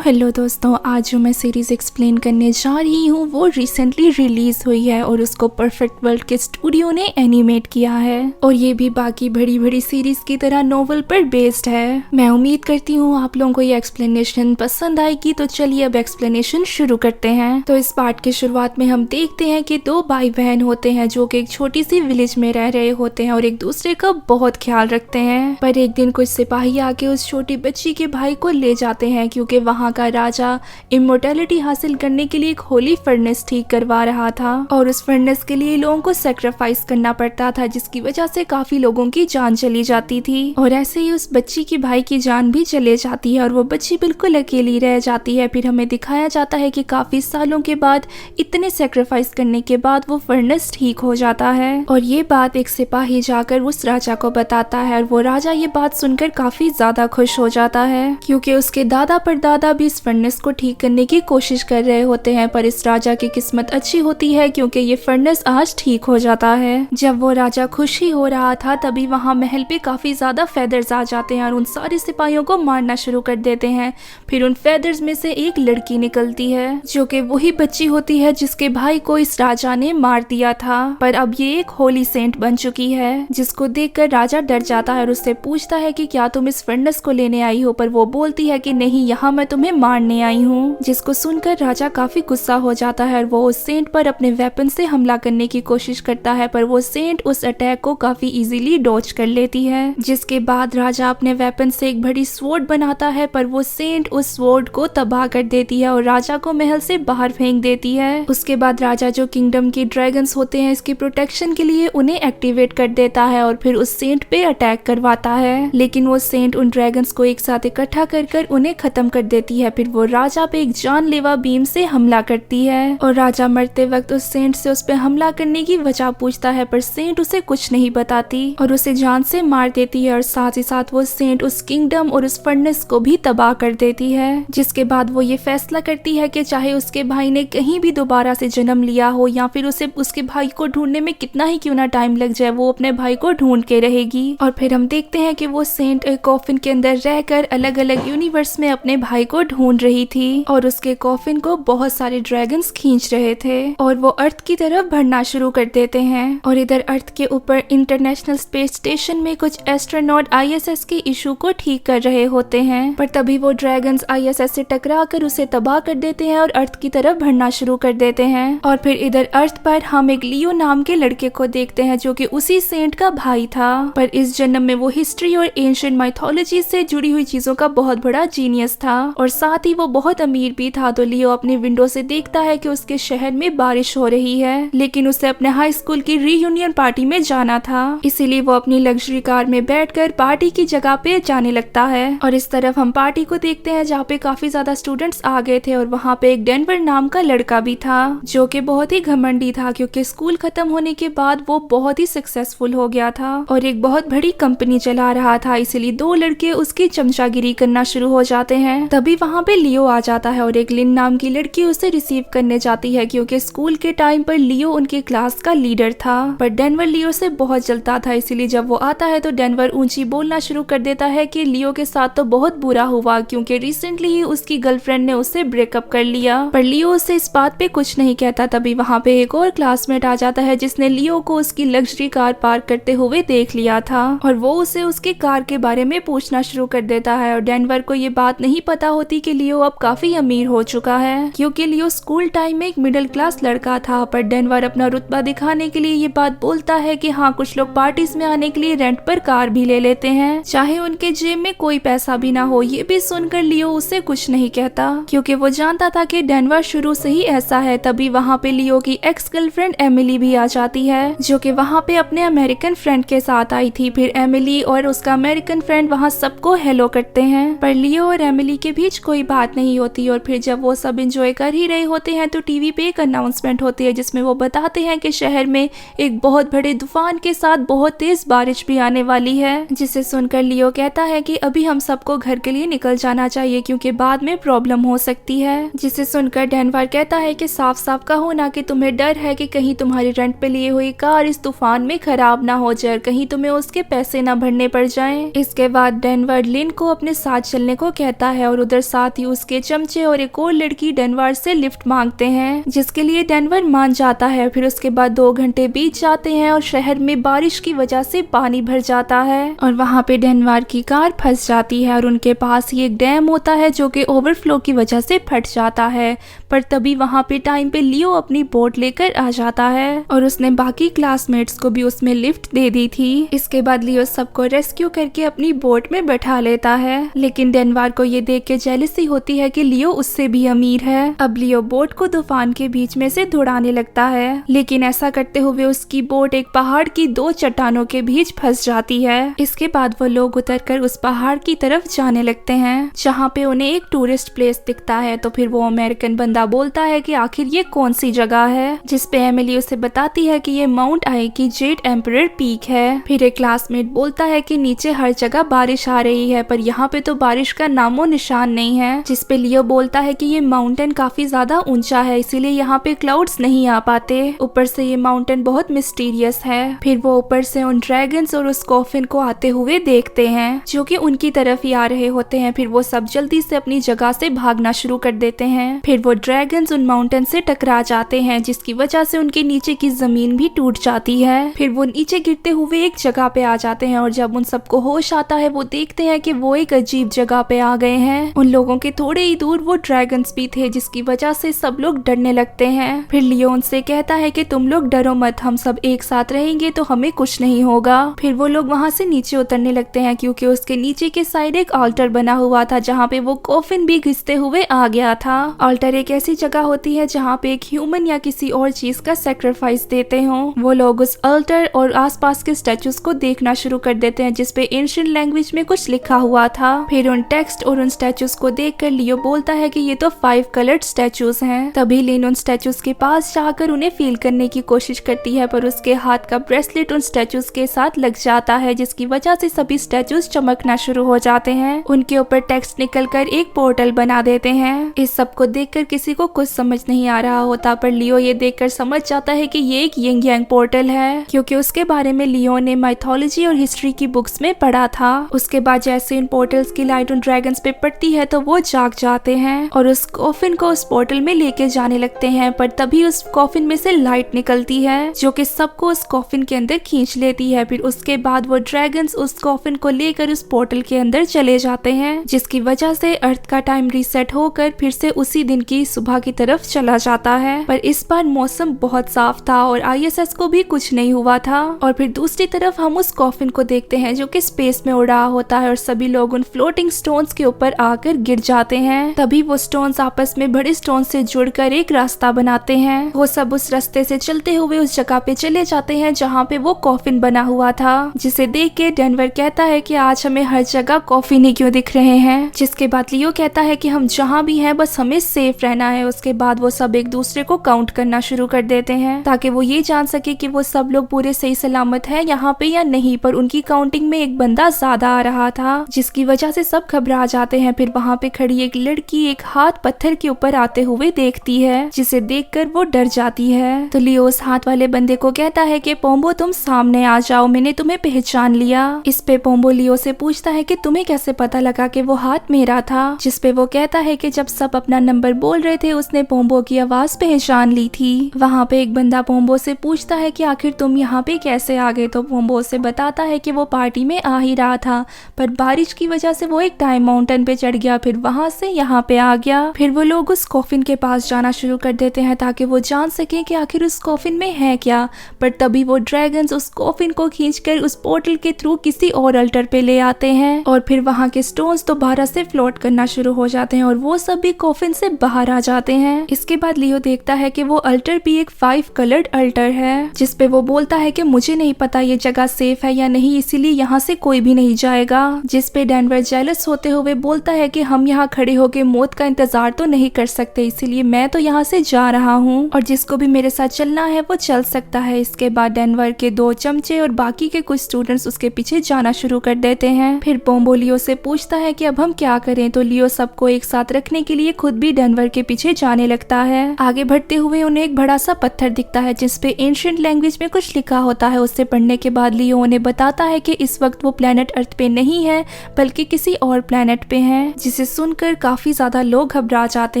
Hello दोस्तों, आज जो मैं सीरीज़ एक्सप्लेन करने जा रही हूँ वो रिसेंटली रिलीज हुई है और उसको परफेक्ट वर्ल्ड के स्टूडियो ने एनिमेट किया है और ये भी बाकी बड़ी बड़ी सीरीज की तरह नोवेल पर बेस्ड है। मैं उम्मीद करती हूँ आप लोगों को ये एक्सप्लेनेशन पसंद आएगी। तो चलिए अब एक्सप्लेनेशन शुरू करते हैं। तो इस पार्ट की शुरुआत में हम देखते हैं कि दो भाई बहन होते हैं जो कि एक छोटी सी विलेज में रह रहे होते हैं और एक दूसरे का बहुत ख्याल रखते हैं। पर एक दिन कुछ सिपाही आके उस छोटी बच्ची के भाई को ले जाते हैं क्योंकि वहाँ का राजा इमोर्टैलिटी हासिल करने के लिए एक होली फर्नेस ठीक करवा रहा था और उस फर्नेस के लिए लोगों को सेक्रीफाइस करना पड़ता था, जिसकी वजह से काफी लोगों की जान चली जाती थी। और ऐसे ही उस बच्ची की भाई की जान भी चले जाती है और वो बच्ची बिल्कुल अकेली रह जाती है। फिर हमें दिखाया जाता है कि काफी सालों के बाद, इतने सेक्रीफाइस करने के बाद वो फर्नेस ठीक हो जाता है और ये बात एक सिपाही जाकर उस राजा को बताता है और वो राजा ये बात सुनकर काफी ज्यादा खुश हो जाता है क्योंकि उसके दादा परदादा भी इस फर्नेस को ठीक करने की कोशिश कर रहे होते हैं। पर इस राजा की किस्मत अच्छी होती है क्योंकि ये फर्नेस आज ठीक हो जाता है। जब वो राजा खुश ही हो रहा था तभी वहाँ महल पे काफी ज्यादा फेदर्स आ जाते हैं और उन सारे सिपाहियों को मारना शुरू कर देते हैं। फिर उन फेदर्स में से एक लड़की निकलती है जो कि वही बच्ची होती है जिसके भाई को इस राजा ने मार दिया था। पर अब ये एक होली सेंट बन चुकी है जिसको देखकर राजा डर जाता है और उससे पूछता है कि क्या तुम इस फर्नेस को लेने आई हो। पर वो बोलती है कि नहीं, यहाँ मैं तुम्हें मारने आई हूँ। जिसको सुनकर राजा काफी गुस्सा हो जाता है और वो उस सेंट पर अपने वेपन से हमला करने की कोशिश करता है। पर वो सेंट उस अटैक को काफी इजीली डॉज कर लेती है। जिसके बाद राजा अपने वेपन से एक बड़ी स्वॉर्ड बनाता है पर वो सेंट उस स्वॉर्ड को तबाह कर देती है और राजा को महल से बाहर फेंक देती है। उसके बाद राजा जो किंगडम के ड्रैगन्स होते हैं इसकी प्रोटेक्शन के लिए उन्हें एक्टिवेट कर देता है और फिर उस सेंट पे अटैक करवाता है। लेकिन वो सेंट उन ड्रैगन्स को एक साथ इकट्ठा कर उन्हें खत्म कर देती है। फिर वो राजा पे एक जानलेवा बीम से हमला करती है और राजा मरते वक्त उस सेंट से उस पे हमला करने की वजह पूछता है पर सेंट उसे कुछ नहीं बताती और उसे जान से मार देती है और साथ ही साथ वो सेंट उस किंगडम और उस फर्नेस को भी तबाह कर देती है। जिसके बाद वो ये फैसला करती है कि चाहे उसके भाई ने कहीं भी दोबारा से जन्म लिया हो या फिर उसे उसके भाई को ढूंढने में कितना ही क्यों ना टाइम लग जाए, वो अपने भाई को ढूंढ के रहेगी। और फिर हम देखते हैं कि वो सेंट एक कॉफिन के अंदर रहकर अलग अलग यूनिवर्स में अपने भाई को ढूंढ रही थी और उसके कॉफिन को बहुत सारे ड्रैगन्स खींच रहे थे और वो अर्थ की तरफ बढ़ना शुरू कर देते हैं। और इधर अर्थ के ऊपर इंटरनेशनल स्पेस स्टेशन में कुछ एस्ट्रोनॉट आईएसएस के इशू को ठीक कर रहे होते हैं। पर तभी वो ड्रैगन्स आईएसएस से टकरा कर उसे तबाह कर देते हैं और अर्थ की तरफ बढ़ना शुरू कर देते हैं। और फिर इधर अर्थ पर हम एक लियो नाम के लड़के को देखते हैं जो कि उसी सेंट का भाई था। पर इस जन्म में वो हिस्ट्री और एंशिएंट माइथोलॉजी से जुड़ी हुई चीजों का बहुत बड़ा जीनियस था और साथ ही वो बहुत अमीर भी था। तो लियो अपनी विंडो से देखता है कि उसके शहर में बारिश हो रही है, लेकिन उसे अपने हाई स्कूल की रीयूनियन पार्टी में जाना था, इसीलिए वो अपनी लग्जरी कार में बैठकर पार्टी की जगह पे जाने लगता है। और इस तरफ हम पार्टी को देखते हैं जहाँ पे काफी ज्यादा स्टूडेंट्स आ गए थे और वहाँ पे एक डेनवर नाम का लड़का भी था जो कि बहुत ही घमंडी था क्योंकि स्कूल खत्म होने के बाद वो बहुत ही सक्सेसफुल हो गया था और एक बहुत बड़ी कंपनी चला रहा था, इसीलिए दो लड़के उसकी चमचागिरी करना शुरू हो जाते हैं। तभी वहाँ पे लियो आ जाता है और एक लिन नाम की लड़की उसे रिसीव करने जाती है क्योंकि स्कूल के टाइम पर लियो उनके क्लास का लीडर था। पर डेनवर लियो से बहुत जलता था, इसीलिए जब वो आता है तो डेनवर ऊंची बोलना शुरू कर देता है कि लियो के साथ तो बहुत बुरा हुआ क्योंकि रिसेंटली ही उसकी गर्लफ्रेंड ने उससे ब्रेकअप कर लिया। पर लियो उससे इस बात पे कुछ नहीं कहता। तभी वहाँ पे एक और क्लासमेट आ जाता है जिसने लियो को उसकी लग्जरी कार पार्क करते हुए देख लिया था और वो उसे उसके कार के बारे में पूछना शुरू कर देता है और डेनवर को ये बात नहीं पता होती कि लियो अब काफी अमीर हो चुका है क्योंकि लियो स्कूल टाइम में एक मिडिल क्लास लड़का था। पर डेनवर अपना रुतबा दिखाने के लिए ये बात बोलता है कि हाँ, कुछ लोग पार्टीज में आने के लिए रेंट पर कार भी ले लेते हैं चाहे उनके जेब में कोई पैसा भी ना हो। ये भी सुनकर लियो उसे कुछ नहीं कहता क्योंकि वो जानता था कि डेनवर शुरू से ही ऐसा है। तभी वहाँ पे लियो की एक्स गर्लफ्रेंड एमिली भी आ जाती है जो कि वहाँ पे अपने अमेरिकन फ्रेंड के साथ आई थी। फिर एमिली और उसका अमेरिकन फ्रेंड वहाँ सबको हेलो करते हैं पर लियो और एमिली के बीच कोई बात नहीं होती। और फिर जब वो सब एंजॉय कर ही रहे होते हैं तो टीवी पे एक अनाउंसमेंट होती है जिसमें वो बताते हैं कि शहर में एक बहुत बड़े तूफान के साथ बहुत तेज बारिश भी आने वाली है। जिसे सुनकर लियो कहता है कि अभी हम सबको घर के लिए निकल जाना चाहिए क्योंकि बाद में प्रॉब्लम हो सकती है। जिसे सुनकर डेनवर कहता है कि साफ साफ कहो ना कि तुम्हें डर है कि कहीं तुम्हारी रेंट पे लिए हुई कार इस तूफान में खराब ना हो जाए, कहीं तुम्हें उसके पैसे ना भरने पड़ जाएं। इसके बाद डेनवर लिन को अपने साथ चलने को कहता है और उधर साथ ही उसके चमचे और एक और लड़की डेनवर से लिफ्ट मांगते हैं, जिसके लिए डेनवर मान जाता है। फिर उसके बाद 2 घंटे बीत जाते हैं और शहर में बारिश की वजह से पानी भर जाता है और वहाँ पे डेनवर की कार फंस जाती है और उनके पास ही एक डैम होता है जो कि ओवरफ्लो की वजह से फट जाता है। पर तभी वहाँ पे टाइम पे लियो अपनी बोट लेकर आ जाता है और उसने बाकी क्लासमेट्स को भी उसमें लिफ्ट दे दी थी। इसके बाद लियो सबको रेस्क्यू करके अपनी बोट में बैठा लेता है, लेकिन डेनवर को ये देख के जेलसी होती है कि लियो उससे भी अमीर है। अब लियो बोट को तूफान के बीच में से दौड़ाने लगता है, लेकिन ऐसा करते हुए उसकी बोट एक पहाड़ की 2 चट्टानों के बीच फंस जाती है। इसके बाद वो लोग उतरकर उस पहाड़ की तरफ जाने लगते हैं, जहाँ पे उन्हें एक टूरिस्ट प्लेस दिखता है। तो फिर वो अमेरिकन बंदा बोलता है कि आखिर ये कौन सी जगह है, जिसपे एमिली उसे बताती है कि ये माउंट आई की जेड एम्परर पीक है। फिर एक क्लासमेट बोलता है कि नीचे हर जगह बारिश आ रही है, पर यहाँ पे तो बारिश का नामो निशान नहीं है। जिसपे लियो बोलता है कि ये माउंटेन काफी ज्यादा ऊंचा है, इसीलिए यहाँ पे क्लाउड्स नहीं आ पाते। ऊपर से ये माउंटेन बहुत मिस्टीरियस है। फिर वो ऊपर से उन ड्रैगन्स और उस कॉफिन को आते हुए देखते हैं, जो कि उनकी तरफ ही आ रहे होते हैं। फिर वो सब जल्दी से अपनी जगह से भागना शुरू कर देते हैं। फिर वो ड्रैगन्स उन माउंटेन से टकरा जाते हैं, जिसकी वजह से उनके नीचे की जमीन भी टूट जाती है। फिर वो नीचे गिरते हुए एक जगह पे आ जाते हैं और जब उन सबको होश आता है वो देखते हैं कि वो एक अजीब जगह पे आ गए हैं। उन लोगों के थोड़े ही दूर वो ड्रैगन्स भी थे, जिसकी वजह से सब लोग डरने लगते हैं। फिर लियो उनसे कहता है कि तुम लोग डरो मत, हम सब एक साथ रहेंगे तो हमें कुछ नहीं होगा। फिर वो लोग वहाँ से नीचे उतरने लगते हैं, क्योंकि उसके नीचे के साइड एक ऑल्टर बना हुआ था, जहाँ पे वो कॉफिन भी घिसते हुए आ गया था। ऑल्टर एक ऐसी जगह होती है जहाँ पे एक ह्यूमन या किसी और चीज का सेक्रीफाइस देते हो। वो लोग उस ऑल्टर और आसपास के स्टैचूज को देखना शुरू कर देते हैं, जिसपे एंशिएंट लैंग्वेज में कुछ लिखा हुआ था। फिर उन टेक्स्ट और उन स्टैचूज को देखकर लियो बोलता है कि ये तो 5 कलर्ड स्टैचूज हैं। तभी लिन उन स्टैचूज के पास जाकर उन्हें फील करने की कोशिश करती है, पर उसके हाथ का ब्रेसलेट उन स्टैचूज के साथ लग जाता है, जिसकी वजह से सभी स्टैचूज चमकना शुरू हो जाते हैं। उनके ऊपर टेक्स्ट निकलकर एक पोर्टल बना देते हैं। इस सब को देखकर किसी को कुछ समझ नहीं आ रहा होता, पर लियो ये देखकर समझ जाता है कि ये एक यिंग यांग पोर्टल है, क्योंकि उसके बारे में लियो ने माइथोलॉजी और हिस्ट्री की बुक्स में पढ़ा था। उसके बाद जैसे इन पोर्टल्स की लाइट उन ड्रैगन्स पे पड़ती है तो वो जाग जाते हैं और उस कॉफिन को उस पोर्टल में लेके जाने लगते हैं। पर तभी उस कॉफिन में से लाइट निकलती है, जो कि सबको उस कॉफिन के अंदर खींच लेती है। फिर उसके बाद वो ड्रैगन्स उस कॉफिन को लेकर उस पोर्टल के अंदर चले जाते हैं, जिसकी वजह से अर्थ का टाइम रीसेट होकर फिर से उसी दिन की सुबह की तरफ चला जाता है। पर इस बार मौसम बहुत साफ था और आईएसएस को भी कुछ नहीं हुआ था। और फिर दूसरी तरफ हम उस कॉफिन को देखते हैं, जो कि स्पेस में उड़ रहा होता है और सभी लोग उन फ्लोटिंग स्टोन्स के ऊपर आकर गिर जाते हैं। तभी वो स्टोन्स आपस में बड़े स्टोन से जुड़कर एक रास्ता बनाते हैं। वो सब उस रास्ते से चलते हुए उस जगह पे चले जाते हैं जहाँ पे वो कॉफिन बना हुआ था, जिसे देख के डेनवर कहता है कि आज हमें हर जगह कॉफिन ही क्यों दिख रहे हैं। जिसके बाद लियो कहता है कि हम जहाँ भी हैं बस हमें सेफ रहना है। उसके बाद वो सब एक दूसरे को काउंट करना शुरू कर देते हैं, ताकि वो ये जान सके कि वो सब लोग पूरे सही सलामत है यहाँ पे या नहीं। पर उनकी काउंटिंग में एक बंदा ज्यादा आ रहा था, जिसकी वजह से सब घबरा जाते हैं। फिर वहाँ पे खड़ी एक लड़की एक हाथ पत्थर के ऊपर आते हुए देखती है, जिसे देखकर वो डर जाती है। तो लियो उस हाथ वाले बंदे को कहता है कि पोम्बो तुम सामने आ जाओ, मैंने तुम्हें पहचान लिया। इस पे पोम्बो लियो से पूछता है कि तुम्हें कैसे पता लगा कि वो हाथ मेरा था। जिसपे वो कहता है कि जब सब अपना नंबर बोल रहे थे उसने पोम्बो की आवाज पहचान ली थी। वहाँ पे एक बंदा पोम्बो से पूछता है कि आखिर तुम यहाँ पे कैसे आ गए। तो पोम्बो से बताता है कि वो पार्टी में आ ही रहा था, पर बारिश की वजह से वो एक टाइम माउंटेन पे चढ़ गया, फिर वहाँ से यहाँ पे आ गया। फिर वो लोग उस कॉफिन के पास जाना शुरू कर देते हैं, ताकि वो जान सके कि आखिर उस कॉफिन में है क्या। पर तभी वो ड्रैगन्स उस कॉफिन को खींचकर उस पोर्टल के थ्रू किसी और अल्टर पे ले आते हैं, और फिर वहाँ के स्टोन्स दोबारा से फ्लोट करना शुरू हो जाते हैं और वो सब भी कॉफिन से बाहर आ जाते हैं। इसके बाद लियो देखता है कि वो अल्टर भी एक 5 कलर्ड अल्टर है, जिसपे वो बोलता है कि मुझे नहीं पता ये जगह सेफ है या नहीं, इसीलिए यहाँ से कोई भी नहीं जाएगा। जिसपे डेनवर जेलस होते हुए बोलता है कि हम यहाँ खड़े होके मौत का इंतजार तो नहीं कर सकते, इसीलिए मैं तो यहाँ से जा रहा हूँ और जिसको भी मेरे साथ चलना है वो चल सकता है। इसके बाद डेनवर के 2 चमचे और बाकी के कुछ स्टूडेंट्स उसके पीछे जाना शुरू कर देते हैं। फिर पोम्बो लियो से पूछता है कि अब हम क्या करें। तो लियो सबको एक साथ रखने के लिए खुद भी डेनवर के पीछे जाने लगता है। आगे बढ़ते हुए उन्हें एक बड़ा सा पत्थर दिखता है, जिसपे एंशिएंट लैंग्वेज में कुछ लिखा होता है। उससे पढ़ने के बाद लियो उन्हें बताता है कि इस वक्त वो प्लेनेट अर्थ पे नहीं है, बल्कि किसी और प्लेनेट पे है। जिसे सुनकर काफी ज्यादा लोग घबरा जाते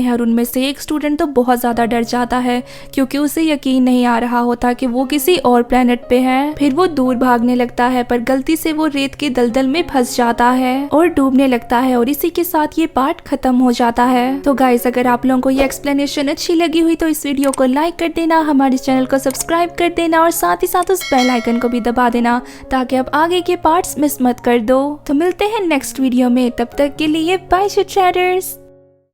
हैं और उनमें से एक स्टूडेंट तो बहुत ज्यादा डर जाता है क्योंकि उसे यकीन नहीं आ रहा होता कि वो किसी और प्लेनेट पे है। फिर वो दूर भागने लगता है पर गलती से वो रेत के दलदल में फंस जाता है और डूबने लगता है और इसी के साथ ये पार्ट खत्म हो जाता है। तो गाइस, अगर आप लोगों को ये एक्सप्लेनेशन अच्छी लगी हुई तो इस वीडियो को लाइक कर देना, हमारे चैनल को सब्सक्राइब कर देना और साथ ही साथ उस बेल आइकन को भी दबा देना ताकि आप आगे के पार्ट्स मिस मत कर दो। तो मिलते हैं नेक्स्ट वीडियो में, तब तक के लिए बाय चिट चैटर्स।